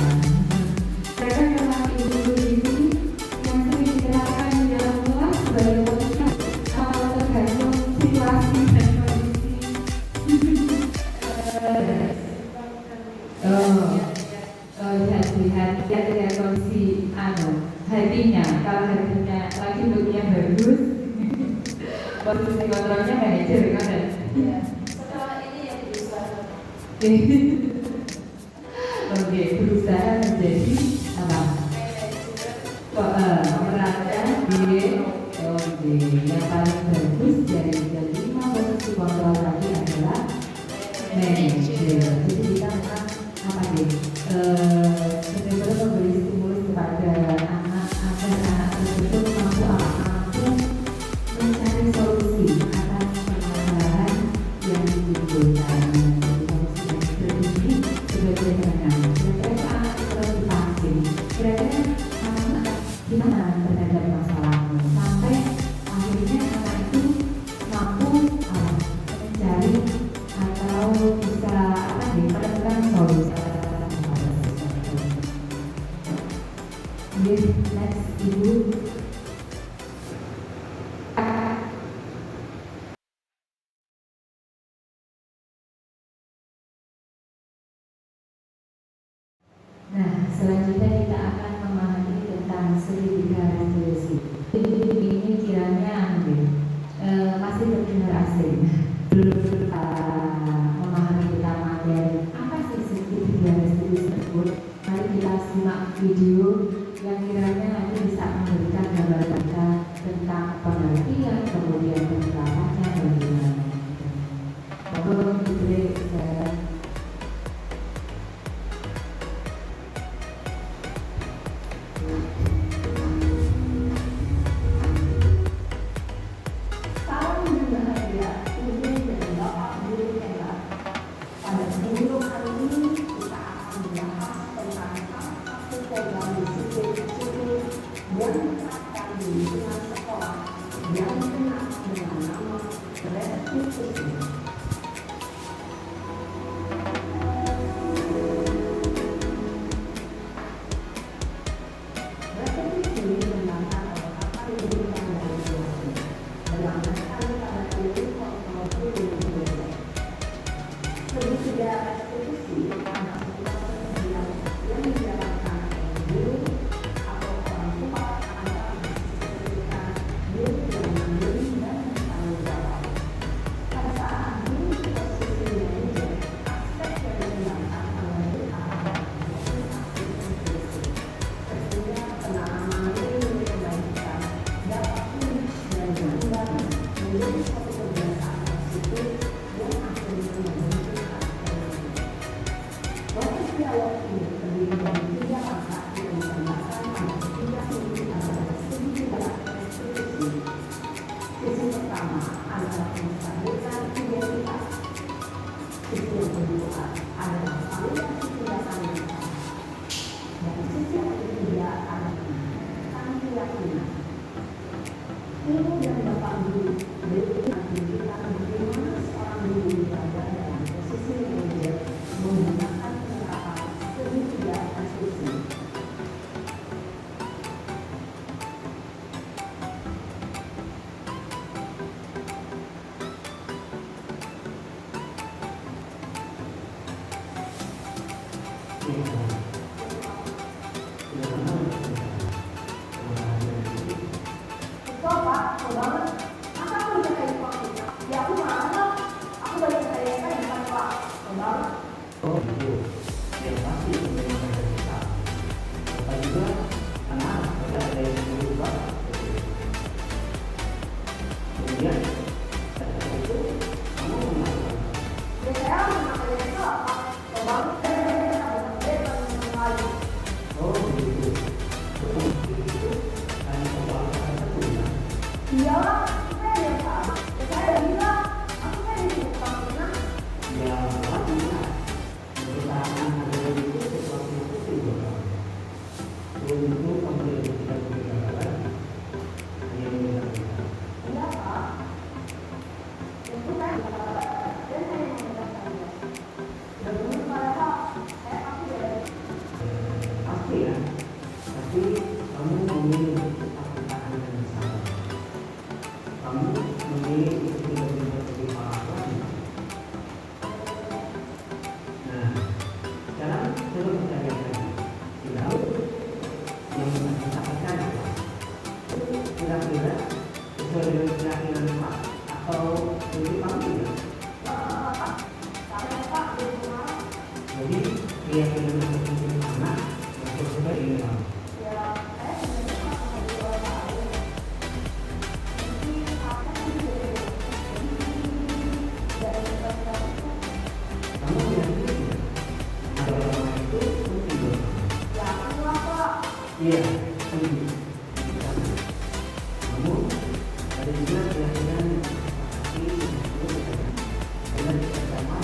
S1: Karena memang ibu-ibu ini yang sering dikerahkan di dalam kelas sebagai wanita tergantung situasi dan kondisi. Lihat kondisi hatinya. Kalau hatinya lagi moodnya bagus, posisi kontrolnya manajer kan?
S2: Ya. Setelah ini yang berusaha.
S1: Oke, berusaha menjadi apa? Pemerankan di oke. Yang paling bagus dari 5 posisi kontrol tadi adalah manajer. Jadi kita memang apa nih? Benar-benar memberi stimulus kepada anak agar anak tersebut mampu mencari solusi atas permasalahan yang ditimbulkan. Berdiri sebagai penengah. Kira-kira anak terus divaksin. Kira-kira anak gimana terhadap masalahnya sampai akhirnya anak itu mampu mencari atau bisa menemukan solusi. Next, Ibu. Nah, selanjutnya kita akan memahami tentang segitiga resolusi. Ini kiranya masih terdengar asing. Belum memahami tentang materi apa sih segitiga resolusi tersebut. Mari kita simak video yang kiranya nanti bisa memberikan gambaran kita tentang pengertian, kemudian penerapannya bagaimana. Mohon diberi
S2: Salam berbahagia, Ibu dan Bapak Guru hebat. Pada video kali ini kita akan membahas tentang satu program disiplin yang diterapkan di lingkungan sekolah yang dikenal dengan nama restitusi. Restitusi dikembangkan oleh pakar pendidikan dan edukasi berdasarkan pada teori kosmologi Indonesia. Segitiga restitusi adalah sebuah perjanjian yang dijalankan oleh guru atau orang tua agar mendistribusikan guru yang mandiri dan bertanggung jawab. Pada saat guru di posisi manajer, aspek yang dikembangkan oleh arah restitusi. Sehingga pengalaman ini kebaikan dapat pulih dan berubah menjadi suatu kebiasaan positif yang akhirnya menentukan ekonomi. Proses dialog ini terdiri dari 3 langkah yang dikembangkan pada 3 sisi adalah segitiga restitusi. Sisi pertama adalah menstabilkan identitas. Sisi yang kedua adalah validasi tindakan yang salah. Dan sisi yang ketiga adalah tentang keyakinan. Ibu dan Bapak Guru berikan tunjukkan bagaimana seorang guru berada dalam posisi manajer menggunakan penerapan segitiga restitusi. Bapak, banget. Masa aku bisa kayak Pak? Ya aku mana? Aku balik ke saya kan bukan Pak. Banget.
S5: Oh gitu. Yang pasti pemerintah kita. Bapak juga anak-anak ada yang berubah. Kemudian setelah itu kamu mengatakan
S2: Ya saya memakai itu apa? Banget. Saya tidak lain.
S5: oh gitu. Itu hanya pembahasan satu ya.
S2: Iyalah, saya yang sama. Saya bilang, aku kan di Kampung.
S5: Ya, artinya perusahaan adalah itu sesuatu yang penting buat kamu. Untuk kamu tidak berbeda lagi, hanya dengan kita. kira-kira sesuai dengan keyakinan Pak atau lebih paham ya? Jadi keyakinan masing-masing anak masuk juga ini Pak. Kamu yakin ya? Ada orang itu tidak? Iya, setuju. Namun ada juga keyakinan ini dengan bersama.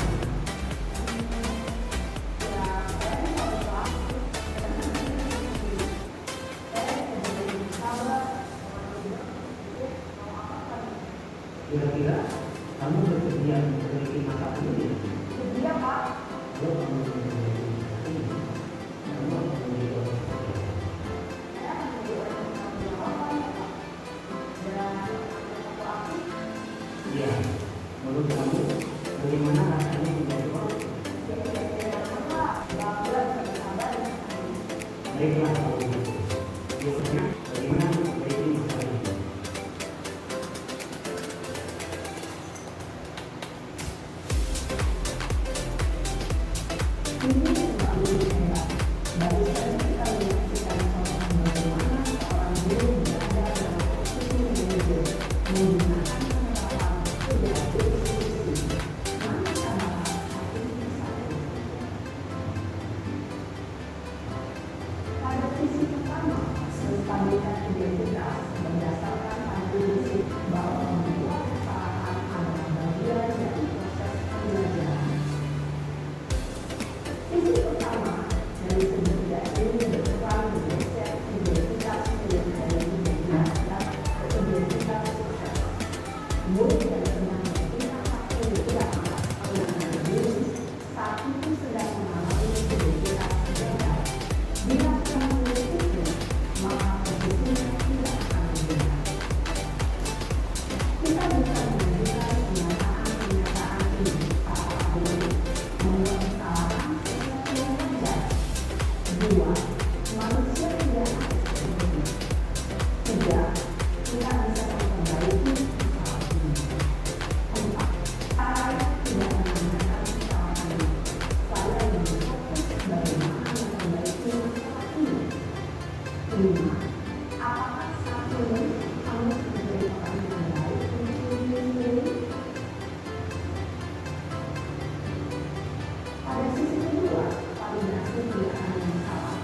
S5: Kira-kira kamu bersedia memiliki mata ini?
S2: Dia Pak.
S5: Kalau kamu memiliki mata ini, kamu akan menjadi orang seperti iya, menurut kamu bagaimana rasanya menjadi orang? Baiklah kalau begitu. Biasanya bagaimana memperbaiki masalah ini?
S2: Pada sisi pertama, menstabilkan identitas berdasarkan pada prinsip bahwa membuat kesalahan adalah bagian dari proses pembelajaran. Sisi pertama dari segi ini berperan menggeser identitas milik dari identitas ke identitas sukses. Murid dan teman yang tidak satu tidak merasa mengenal diri saat itu sedang mengalami identitas berbeda. Bila telah memiliki, maka posisinya tidak akan berbeda. Kita bisa menunjukkan kenyataan ini apabila membuat kesalahan tidak wajar. 2. Manusia tidak harus seperti 3. Kita bisa memperbaiki kesalahan ini. 4. Saya tidak menanyakan kesalahan ini. Saya lebih fokus bagaimana memperbaiki masalah ini. 5. Apakah saat ini kamu menjadi orang yang baik untuk diri sendiri? Pada sisi kedua, validasi tidak hanya salah.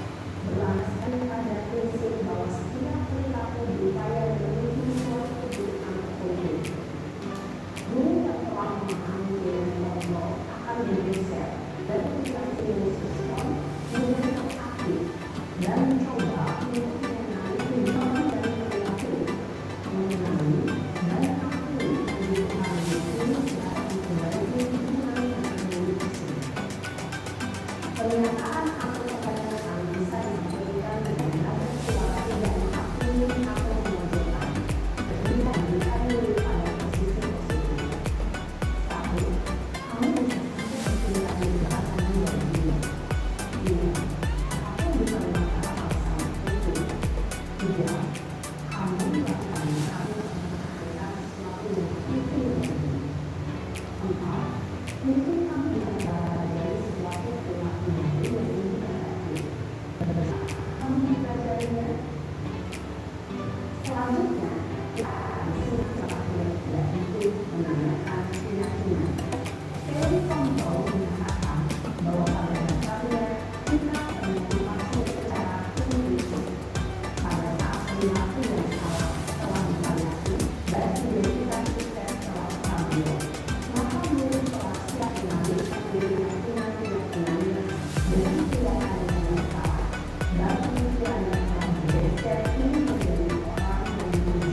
S2: Berlandaskan pada prinsip bahwa setiap perilaku berupaya menuju suatu tujuan tertentu. Guru yang telah memahami dengan normal akan bergeser dari perilaku respon menjadi aktif dan mencoba untuk mengenali tujuan dari perilaku, mengenali dan akui kebutuhan itu secara memperbaiki hubungan dengan diri sendiri. Pernyataan atau pernyataan bisa disampaikan dengan nada suara tidak menghakimi atau memojokkan, ketika memberikan diri pada posisi positif. 1. Kamu bisa saja tidak menggunakan diri diri. 2. Aku bisa mengatakan hal sama itu. 3. Kamu tidak akan mencari untuk mengatakan sesuatu yang itu menjadi. 4. Mungkin kamu bisa mempelajari sesuatu perilaku baru yang ingin efektif. Kamu mempelajarinya. Selanjutnya, kita akan disuruh secara tidak itu menanyakan keyakinan. Teori kontrol menyatakan bahwa pada dasarnya kita bermotivasi secara intuitif. Pada saat perilaku yang salah telah divariasi dan identitas sukses telah stabil, maka murid telah siap mengambil keyakinan-keyakinannya dengan tindakan yang salah dan pemikiran yang telah bergeser ini menjadi orang yang diuji.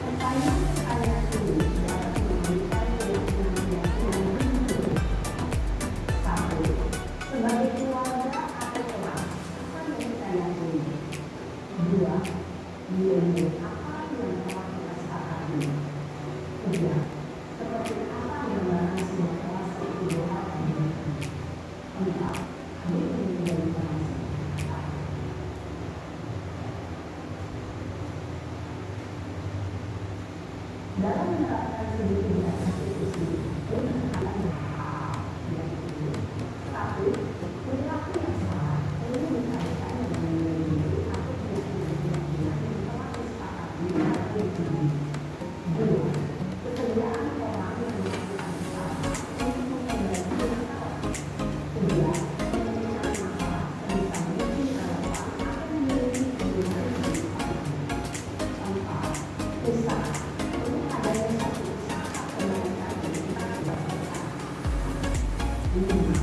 S2: Pertanyaan ini dapat memberikan keyakinan-keyakinan berikut. 1. Sebagai keluarga atau kelas, apa yang kita yakini? 2. Nilai apa yang telah kita sepakati? 3. Seperti apa yang dalam sebuah kelas itu dapat dimiliki? 4. Hal ini menjadi termasuk. Dalam menerapkan studi pemilihan institusi, satu, perilaku yang salah ini dikaitkan dengan nilai-nilai atau keyakinan yang telah disepakati dalam studi. Dua, kesediaan orang yang melakukan kesalahan untuk memperbaiki masalah. Tiga, pemecahan masalah sebisa mungkin relevan akan memiliki kegunaan yang disepakati. Empat, usaha untuk adanya satu usaha kebaikan yang kita lakukan. Lima,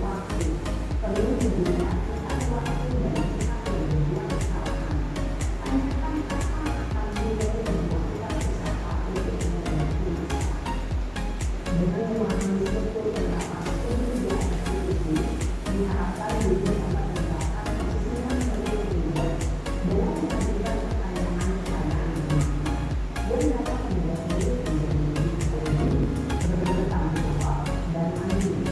S2: waktu perlu diberikan tentang waktu dan sikap yang berbuat kesalahan. Tanyakan kapan akan menjadi melakukan usaha untuk memperbaiki masalah. Dengan memahami struktur penerapan studi di institusi, diharapkan bisa dapat menerapkan kesulitan seluruh individu dengan memberikan pertanyaan kepada anak yang dapat menjadi bertanggung jawab dan mandiri.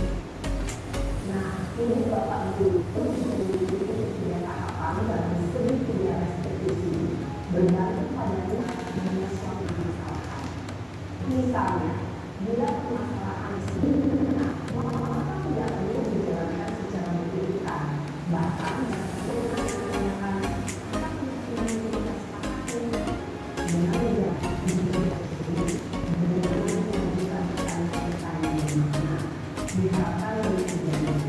S2: Nah, ini Bapak Ibu punya tahapan dalam studi pemilihan institusi bergantung pada dengan suatu permasalahan. Misalnya, bila permasalahan sendiri benar, maka tidak perlu dijalankan secara berlebihan. Bahkan menanyakan apakah yang kita sepakati dengan yang dengan mengajukan pertanyaan yang mana diharapkan oleh kejadian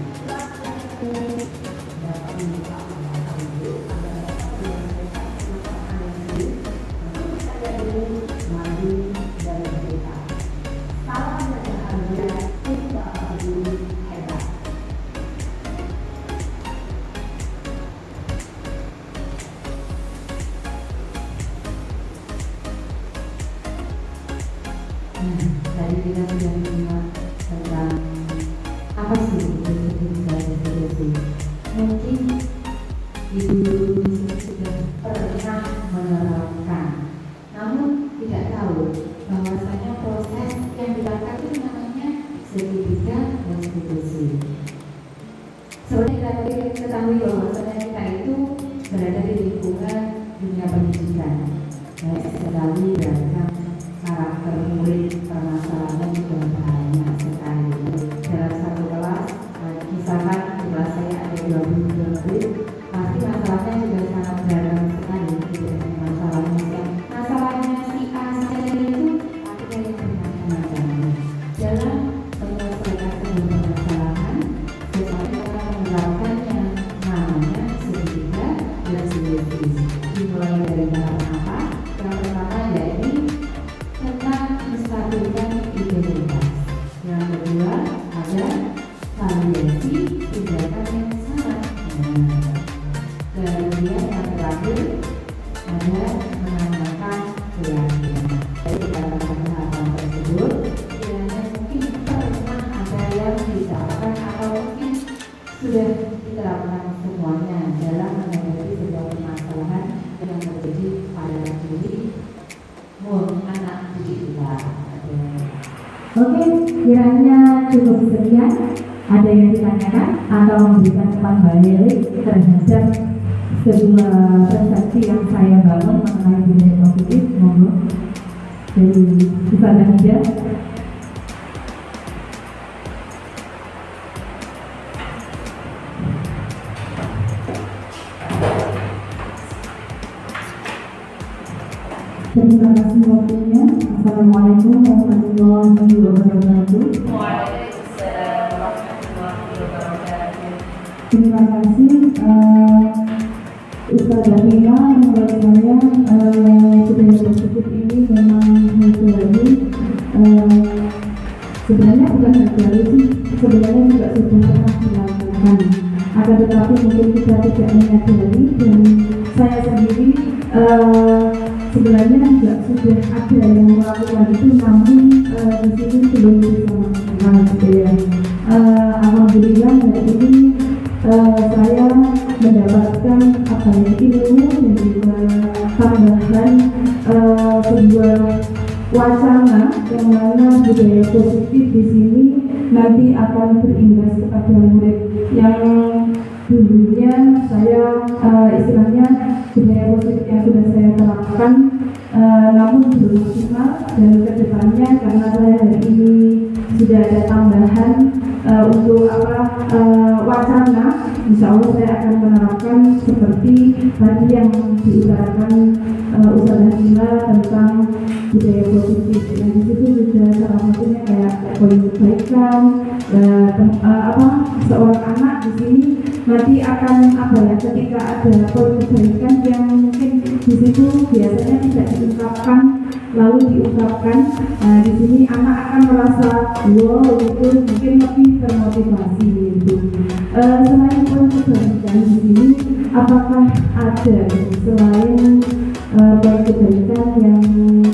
S2: dapat membuka wawasan hidup agar dapat menyelesaikan permasalahan yang sulit untuk bisa jadi mandiri dan merdeka. Salam dan bahagia, tim Bapak Ibu hebat.
S4: Tadi kita sudah menyimak tentang apa sih studi pemilihan institusi. Mungkin ibu sudah pernah menerapkan, namun tidak tahu bahwasanya proses yang dilakukan itu namanya studi pemilihan institusi. Sebenarnya kita tadi ketahui bahwasanya kita itu berada di lingkungan dunia pendidikan, baik sekali beragam karakter murid, permasalahan juga banyak sekali. Dalam satu kelas, misalkan di kelas saya ada 20 murid, pasti masalahnya juga sangat beragam sekali. Tidak hanya masalahnya si A saja itu, tapi ada yang bermacam-macam. Dalam menyelesaikan sebuah permasalahan, seseorang akan menerapkan yang namanya studi pemilihan dan institusi. Dimulai dari tahap apa? Yang pertama yaitu tentang menstabilkan identitas. Yang kedua ada validasi tindakan yang salah. Kemudian yang terakhir ada menanyakan keyakinan. Jadi dalam tahapan tersebut, kiranya mungkin pernah ada yang diterapkan atau mungkin sudah diterapkan semuanya dalam menghadapi sebuah permasalahan yang terjadi pada diri anak didik kita.
S1: Oke, kiranya cukup sekian. Ada yang ditanyakan atau memberikan umpan balik terhadap sebuah persepsi yang saya bangun mengenai budaya positif? Monggo dari Ivan Hida. Terima kasih waktunya. Assalamualaikum warahmatullahi wabarakatuh.
S4: Waalaikumsalam warahmatullahi wabarakatuh.
S1: Terima kasih Ustazah Hina menurut saya budaya positif ini memang baru. Sebenarnya bukan baru sih, sebenarnya juga sudah pernah dilakukan. Akan tetapi mungkin kita tidak menyadari dan saya sendiri sebenarnya juga sudah ada yang melakukan itu, namun di sini belum bisa maksimal gitu ya. Alhamdulillah hari ini saya mendapatkan ilmu dan juga tambahan sebuah wacana yang mana budaya positif di sini nanti akan berimbas kepada murid yang dulunya saya istilahnya budaya positif yang sudah saya terapkan namun belum maksimal, dan kedepannya karena saya hari ini sudah ada tambahan untuk wacana, insya Allah saya akan menerapkan seperti tadi yang diutarakan Ustazah Nila tentang budaya positif. Nah, di situ juga salah satunya kayak poin kebaikan, seorang anak di sini nanti akan ketika ada poin kebaikan yang mungkin di situ biasanya tidak diungkapkan lalu diungkapkan, di sini anak akan merasa wow itu mungkin lebih termotivasi gitu. Selain poin kebaikan di sini, apakah ada selain poin kebaikan yang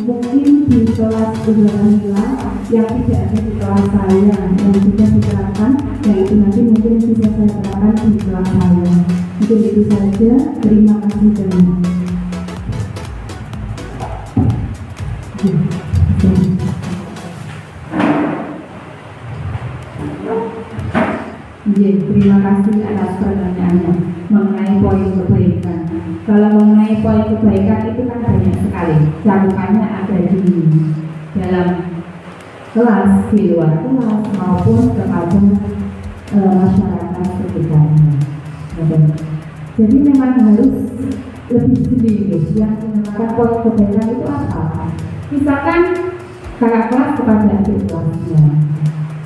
S1: mungkin di kelas Nila yang tidak ada di kelas saya yang bisa diterapkan, yang itu nanti mungkin bisa saya terapkan di kelas saya. Mungkin itu saja. Terima kasih banyak. Terima kasih atas pertanyaannya mengenai poin kebaikan. Kalau mengenai poin kebaikan itu kan banyak sekali, cakupannya ada di dalam kelas, di luar kelas maupun kepada masyarakat sekitarnya. Jadi memang harus lebih sedikit yang menggunakan poin kebaikan itu apa? Misalkan kakak kelas kepada adik kelasnya,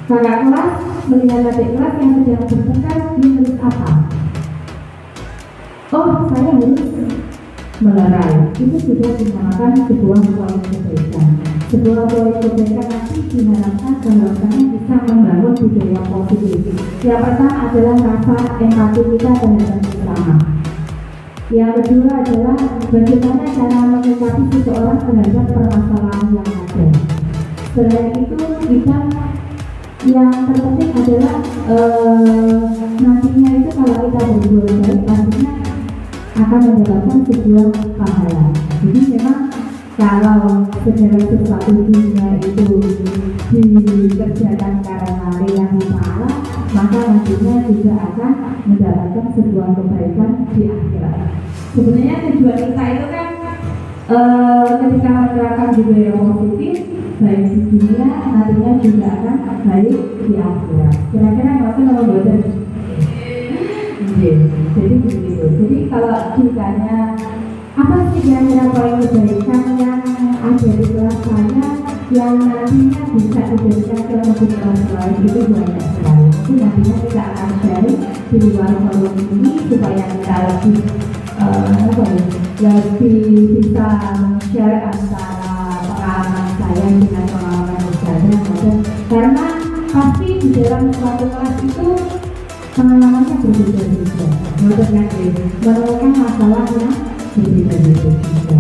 S1: kakak kelas melihat adik kelas yang sedang bertengkar, dia harus apa? Oh, saya harus melerai. Itu sudah dinamakan sebuah poin kebaikan. Sebuah poin kebaikan nanti diharapkan bahwasanya bisa membangun budaya positif. Yang pertama adalah rasa empati kita terhadap sesama. Yang kedua adalah bagaimana cara menyikapi seseorang terhadap permasalahan yang ada. Selain itu kita yang terpenting adalah nantinya itu kalau kita berbuat baik nantinya akan mendapatkan sebuah pahala. Jadi memang kalau segala sesuatu dunia itu dikerjakan karena lillahi ta'ala, maka nantinya juga akan mendapatkan sebuah kebaikan di akhirat. Sebenarnya tujuan kita itu kan ketika menerapkan budaya positif baik di dunia, nantinya juga akan baik di akhirat. Kira-kira nggak usah bodoh. Jadi begitu. Jadi kalau ditanya apa sih kira-kira poin kebaikan yang ada di kelas saya yang nantinya bisa dijadikan ke kelas lain, itu banyak sekali. Jadi nantinya kita akan share di luar forum ini supaya kita lebih lebih bisa share antara pengalaman saya dengan pengalaman Ustazah. Karena pasti di dalam suatu kelas itu pengalamannya berbeda-beda, menemukan masalah yang berbeda-beda juga.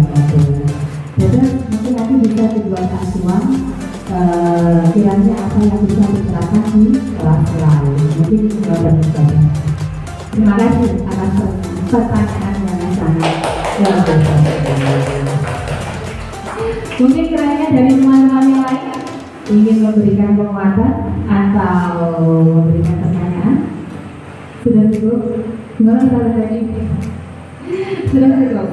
S1: Jadi mungkin nanti bisa dibuat acuan kiranya apa yang bisa diterapkan di kelas lain. Mungkin mudah-mudahan. Terima kasih atas pertanyaan yang sangat luar biasa. Mungkin kiranya dari teman-teman yang lain ingin memberikan penguatan atau memberikan pertanyaan. Sudah cukup? Gimana cara tadi? Sudah cukup?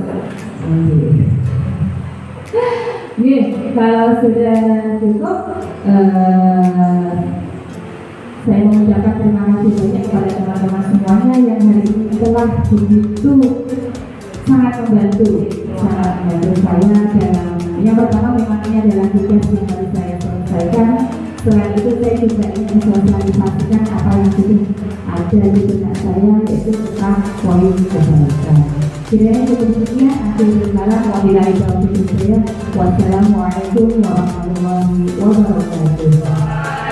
S1: Kalau sudah cukup, saya mengucapkan terima kasih banyak kepada teman-teman semuanya yang hari ini telah begitu sangat membantu saya dalam yang pertama memang ini adalah tugas yang harus saya selesaikan. Selain itu saya juga ingin sosialisasikan apa yang sudah ada di benak saya, yaitu tentang poin kebaikan. Kiranya sebelumnya akhirul kalam wabillahi taufiq hidayah. Wassalamualaikum warahmatullahi wabarakatuh.